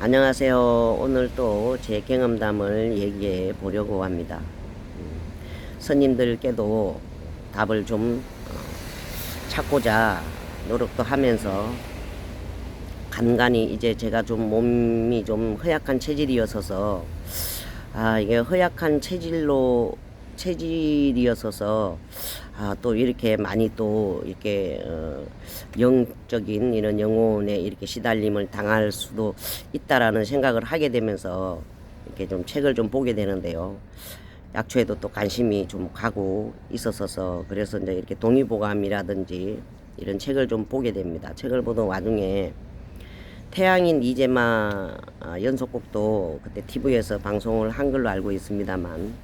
안녕하세요. 오늘 또 제 경험담을 얘기해 보려고 합니다. 스님들께도 답을 좀 찾고자 노력도 하면서 간간히 이제 제가 좀 몸이 좀 허약한 체질이었어서 이게 허약한 체질이었어서 또 이렇게 많이 또 이렇게 영적인 이런 영혼에 이렇게 시달림을 당할 수도 있다라는 생각을 하게 되면서 이렇게 좀 책을 좀 보게 되는데요. 약초에도 또 관심이 좀 가고 있었어서 그래서 이제 이렇게 동의보감이라든지 이런 책을 좀 보게 됩니다. 책을 보던 와중에 태양인 이재마 연속곡도 그때 TV에서 방송을 한 걸로 알고 있습니다만,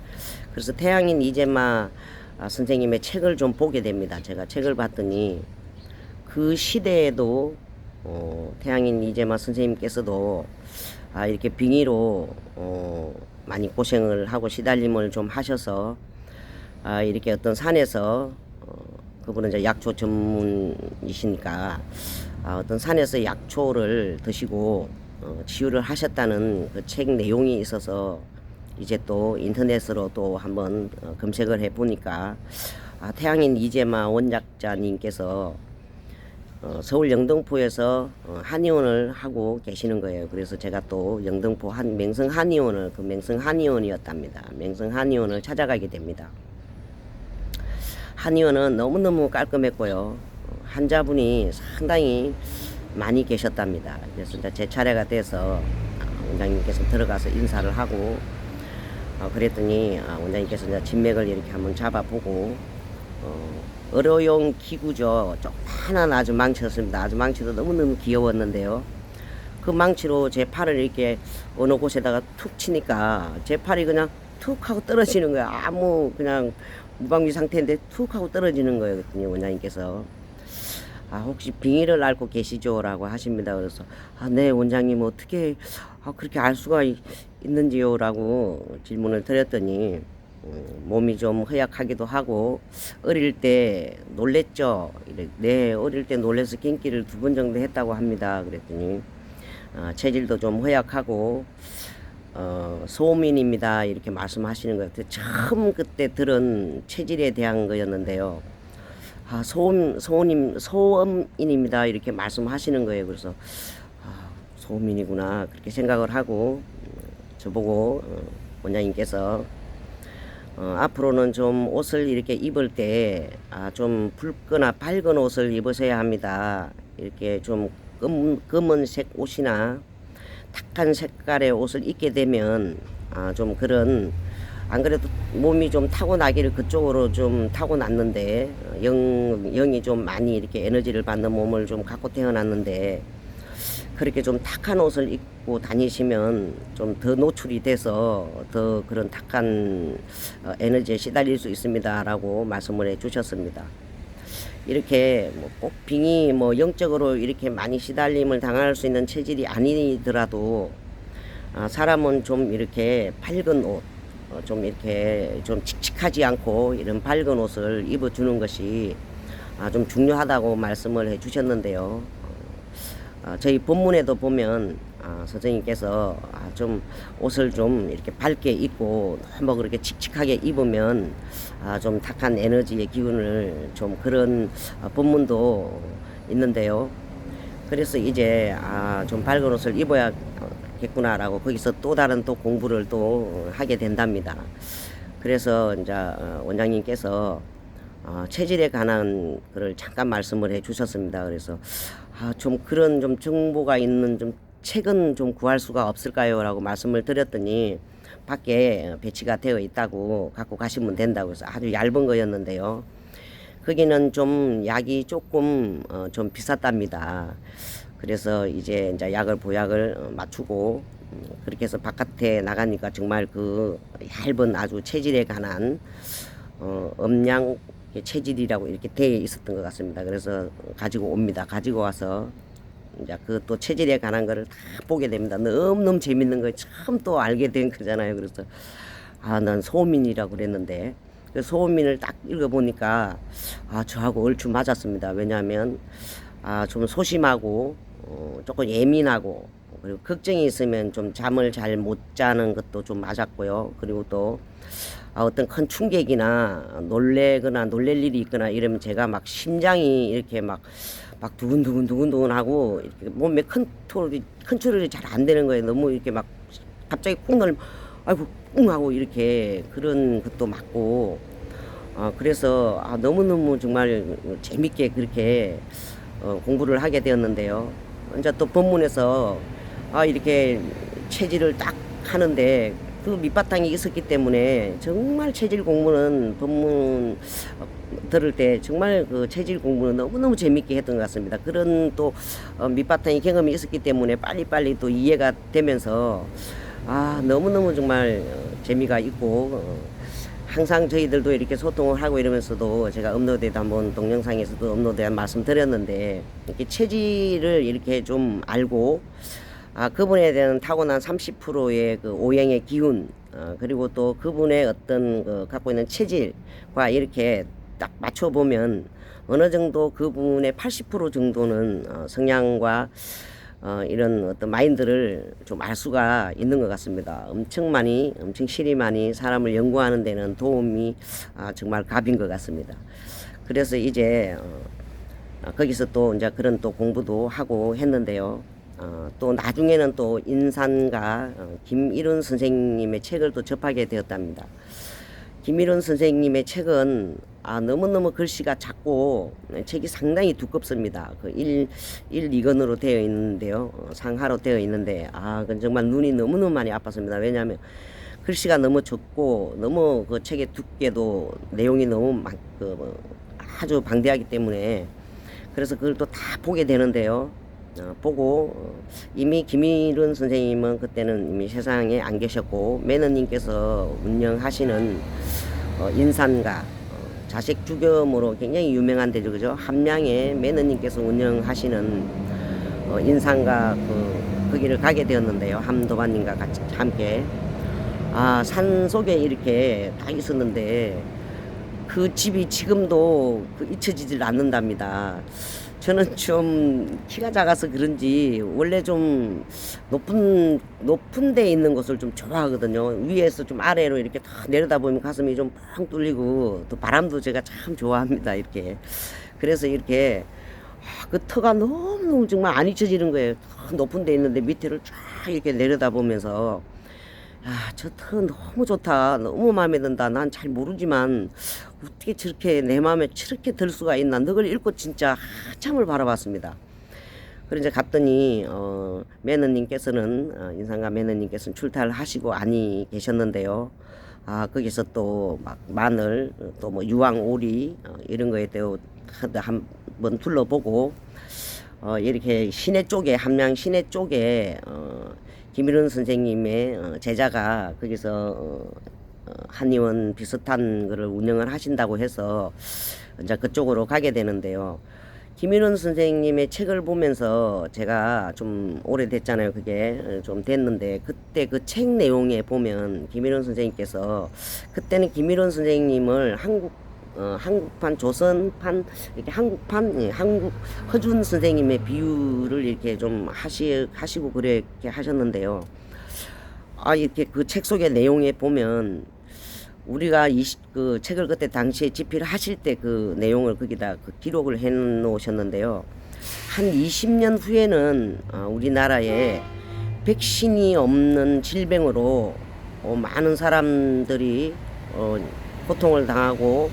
그래서 태양인 이재마 선생님의 책을 좀 보게 됩니다. 제가 책을 봤더니 그 시대에도 태양인 이재마 선생님께서도 이렇게 빙의로 많이 고생을 하고 시달림을 좀 하셔서 이렇게 어떤 산에서 그분은 이제 약초 전문이시니까 어떤 산에서 약초를 드시고 치유를 하셨다는 그 책 내용이 있어서 이제 또 인터넷으로 또 한번 검색을 해 보니까 태양인 이재마 원작자님께서 서울 영등포에서 한의원을 하고 계시는 거예요. 그래서 제가 또 영등포 맹성 한의원을 맹성 한의원이었답니다. 맹성 한의원을 찾아가게 됩니다. 한의원은 너무너무 깔끔했고요. 환자분이 상당히 많이 계셨답니다. 그래서 이제 제 차례가 돼서 원장님께서 들어가서 인사를 하고 그랬더니 원장님께서 이제 진맥을 이렇게 한번 잡아보고 의료용 기구죠. 조그만한 아주 망치였습니다. 아주 망치도 너무너무 귀여웠는데요. 그 망치로 제 팔을 이렇게 어느 곳에다가 툭 치니까 제 팔이 그냥 툭 하고 떨어지는 거야. 아무 그냥 무방비 상태인데 툭 하고 떨어지는 거예요. 그랬더니 원장님께서 혹시 빙의를 앓고 계시죠? 라고 하십니다. 그래서 네 원장님 어떻게 그렇게 알 수가 있는지요? 라고 질문을 드렸더니 몸이 좀 허약하기도 하고 어릴 때 놀랬죠? 네 어릴 때 놀래서 낑기를 2번 정도 했다고 합니다. 그랬더니 체질도 좀 허약하고 소음인입니다 이렇게 말씀하시는 거예요. 처음 그때 들은 체질에 대한 거였는데요. 소음인입니다 이렇게 말씀하시는 거예요. 그래서 소음인이구나 그렇게 생각을 하고 저보고 원장님께서 앞으로는 좀 옷을 이렇게 입을 때 좀 붉거나 밝은 옷을 입으셔야 합니다. 이렇게 좀 검은색 옷이나 탁한 색깔의 옷을 입게 되면 좀 그런 안 그래도 몸이 좀 타고나기를 그쪽으로 좀 타고났는데 영이 좀 많이 이렇게 에너지를 받는 몸을 좀 갖고 태어났는데 그렇게 좀 탁한 옷을 입고 다니시면 좀 더 노출이 돼서 더 그런 탁한 에너지에 시달릴 수 있습니다 라고 말씀을 해 주셨습니다. 이렇게 꼭 빙의 영적으로 이렇게 많이 시달림을 당할 수 있는 체질이 아니더라도 사람은 좀 이렇게 밝은 옷 좀 이렇게 좀 칙칙하지 않고 이런 밝은 옷을 입어주는 것이 좀 중요하다고 말씀을 해 주셨는데요. 저희 본문에도 보면 선생님께서 좀 옷을 좀 이렇게 밝게 입고 너무 그렇게 칙칙하게 입으면 좀 탁한 에너지의 기운을 좀 그런 본문도 있는데요. 그래서 이제 좀 밝은 옷을 입어야겠구나라고 거기서 또 다른 또 공부를 또 하게 된답니다. 그래서 이제 원장님께서 체질에 관한 글을 잠깐 말씀을 해 주셨습니다. 그래서 좀 그런 좀 정보가 있는 좀 책은 좀 구할 수가 없을까요? 라고 말씀을 드렸더니 밖에 배치가 되어 있다고 갖고 가시면 된다고 해서 아주 얇은 거였는데요. 거기는 좀 약이 조금 좀 비쌌답니다. 그래서 이제 보약을 맞추고 그렇게 해서 바깥에 나가니까 정말 그 얇은 아주 체질에 관한 음양 체질이라고 이렇게 되어 있었던 것 같습니다. 그래서 가지고 옵니다. 가지고 와서 이제 그 또 체질에 관한 거를 다 보게 됩니다. 너무너무 재밌는 거 처음 또 알게 된 거잖아요. 그래서 난 소민이라고 그랬는데 그 소민을 딱 읽어보니까 저하고 얼추 맞았습니다. 왜냐하면 좀 소심하고 조금 예민하고 그리고 걱정이 있으면 좀 잠을 잘 못 자는 것도 좀 맞았고요. 그리고 또 어떤 큰 충격이나 놀래거나 놀랄 일이 있거나 이러면 제가 막 심장이 이렇게 막 두근두근 하고 이렇게 몸에 컨트롤이 잘 안 되는 거예요. 너무 이렇게 막 갑자기 꾹 놀면 아이고 꿍 하고 이렇게 그런 것도 맞고 그래서 너무너무 정말 재밌게 그렇게 공부를 하게 되었는데요. 이제 또 법문에서 이렇게 체질을 딱 하는데 그 밑바탕이 있었기 때문에 정말 체질 공부는 법문 들을 때 정말 그 체질 공부는 너무너무 재밌게 했던 것 같습니다. 그런 또 밑바탕이 경험이 있었기 때문에 빨리빨리 또 이해가 되면서 너무너무 정말 재미가 있고 항상 저희들도 이렇게 소통을 하고 이러면서도 제가 업로드에도 한번 동영상에서도 업로드에 말씀드렸는데 이렇게 체질을 이렇게 좀 알고 그분에 대한 타고난 30%의 그 오행의 기운 그리고 또 그분의 어떤 그 갖고 있는 체질과 이렇게 딱 맞춰보면 어느 정도 그분의 80% 정도는 성향과 이런 어떤 마인드를 좀 알 수가 있는 것 같습니다. 엄청 실이 많이 사람을 연구하는 데는 도움이 정말 갑인 것 같습니다. 그래서 이제 거기서 또 이제 그런 또 공부도 하고 했는데요. 또 나중에는 또 인산가 김일훈 선생님의 책을 또 접하게 되었답니다. 김일훈 선생님의 책은 너무너무 글씨가 작고 책이 상당히 두껍습니다. 그 2권으로 되어 있는데요. 상하로 되어 있는데 그건 정말 눈이 너무너무 많이 아팠습니다. 왜냐하면 글씨가 너무 적고 너무 그 책의 두께도 내용이 너무 아주 방대하기 때문에 그래서 그걸 또 다 보게 되는데요. 보고 이미 김일훈 선생님은 그때는 이미 세상에 안 계셨고 매너님께서 운영하시는 인산가 자식 주겸으로 굉장히 유명한 데죠. 그죠? 함량의 매너님께서 운영하시는 인산가 거기를 가게 되었는데요. 함도반님과 같이 함께 산 속에 이렇게 다 있었는데 그 집이 지금도 잊혀지질 않는답니다. 저는 좀 키가 작아서 그런지 원래 좀 높은 데 있는 곳을 좀 좋아하거든요. 위에서 좀 아래로 이렇게 다 내려다보면 가슴이 좀 뻥 뚫리고 또 바람도 제가 참 좋아합니다. 이렇게 그래서 이렇게 그 터가 너무 정말 안 잊혀지는 거예요. 높은 데 있는데 밑에를 쫙 이렇게 내려다보면서 저 터 너무 좋다. 너무 마음에 든다. 난 잘 모르지만 어떻게 저렇게 내 마음에 저렇게 들 수가 있나. 그걸 읽고 진짜 한참을 바라봤습니다. 그래서 이제 갔더니 매너님께서는 인상가 매너님께서는 출타를 하시고 아니 계셨는데요. 거기서 또 막 마늘 또 뭐 유황 오리 이런 거에 대해 한번 둘러보고 이렇게 시내 쪽에 함양 시내 쪽에 김일훈 선생님의 제자가 거기서 한의원 비슷한 거를 운영을 하신다고 해서 이제 그쪽으로 가게 되는데요. 김일훈 선생님의 책을 보면서 제가 좀 오래됐잖아요. 그게 좀 됐는데 그때 그 책 내용에 보면 김일훈 선생님께서 그때는 김일훈 선생님을 한국판, 조선판, 이렇게 한국판, 한국 허준 선생님의 비유를 이렇게 좀 하시고 그렇게 하셨는데요. 이렇게 그 책 속의 내용에 보면 우리가 그 책을 그때 당시에 집필을 하실 때 그 내용을 거기다 기록을 해 놓으셨는데요. 한 20년 후에는 우리나라에 백신이 없는 질병으로 많은 사람들이 고통을 당하고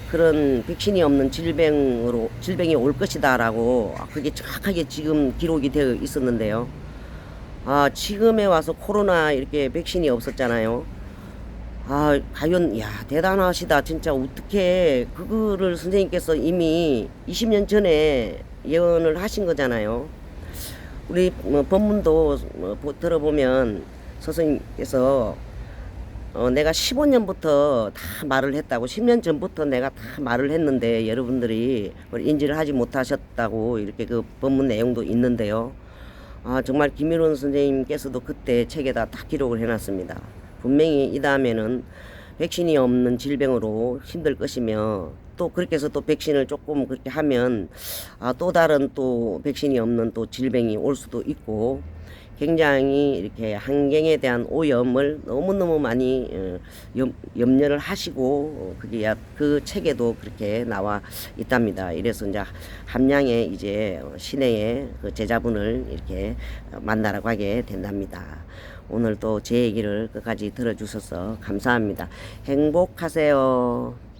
그런 백신이 없는 질병이 올 것이다라고 그게 정확하게 지금 기록이 되어 있었는데요. 지금에 와서 코로나 이렇게 백신이 없었잖아요. 과연 대단하시다. 진짜 어떻게 그거를 선생님께서 이미 20년 전에 예언을 하신 거잖아요. 우리 법문도 들어보면 스승님께서 내가 15년부터 다 말을 했다고 10년 전부터 내가 다 말을 했는데 여러분들이 인지를 하지 못하셨다고 이렇게 그 법문 내용도 있는데요. 정말 김일훈 선생님께서도 그때 책에다 다 기록을 해놨습니다. 분명히 이 다음에는 백신이 없는 질병으로 힘들 것이며 또 그렇게 해서 또 백신을 조금 그렇게 하면 또 다른 또 백신이 없는 또 질병이 올 수도 있고, 굉장히 이렇게 환경에 대한 오염을 너무너무 많이 염려를 하시고, 그게 그 책에도 그렇게 나와 있답니다. 이래서 이제 함양에 이제 시내에 그 제자분을 이렇게 만나러 가게 된답니다. 오늘 또 제 얘기를 끝까지 들어주셔서 감사합니다. 행복하세요.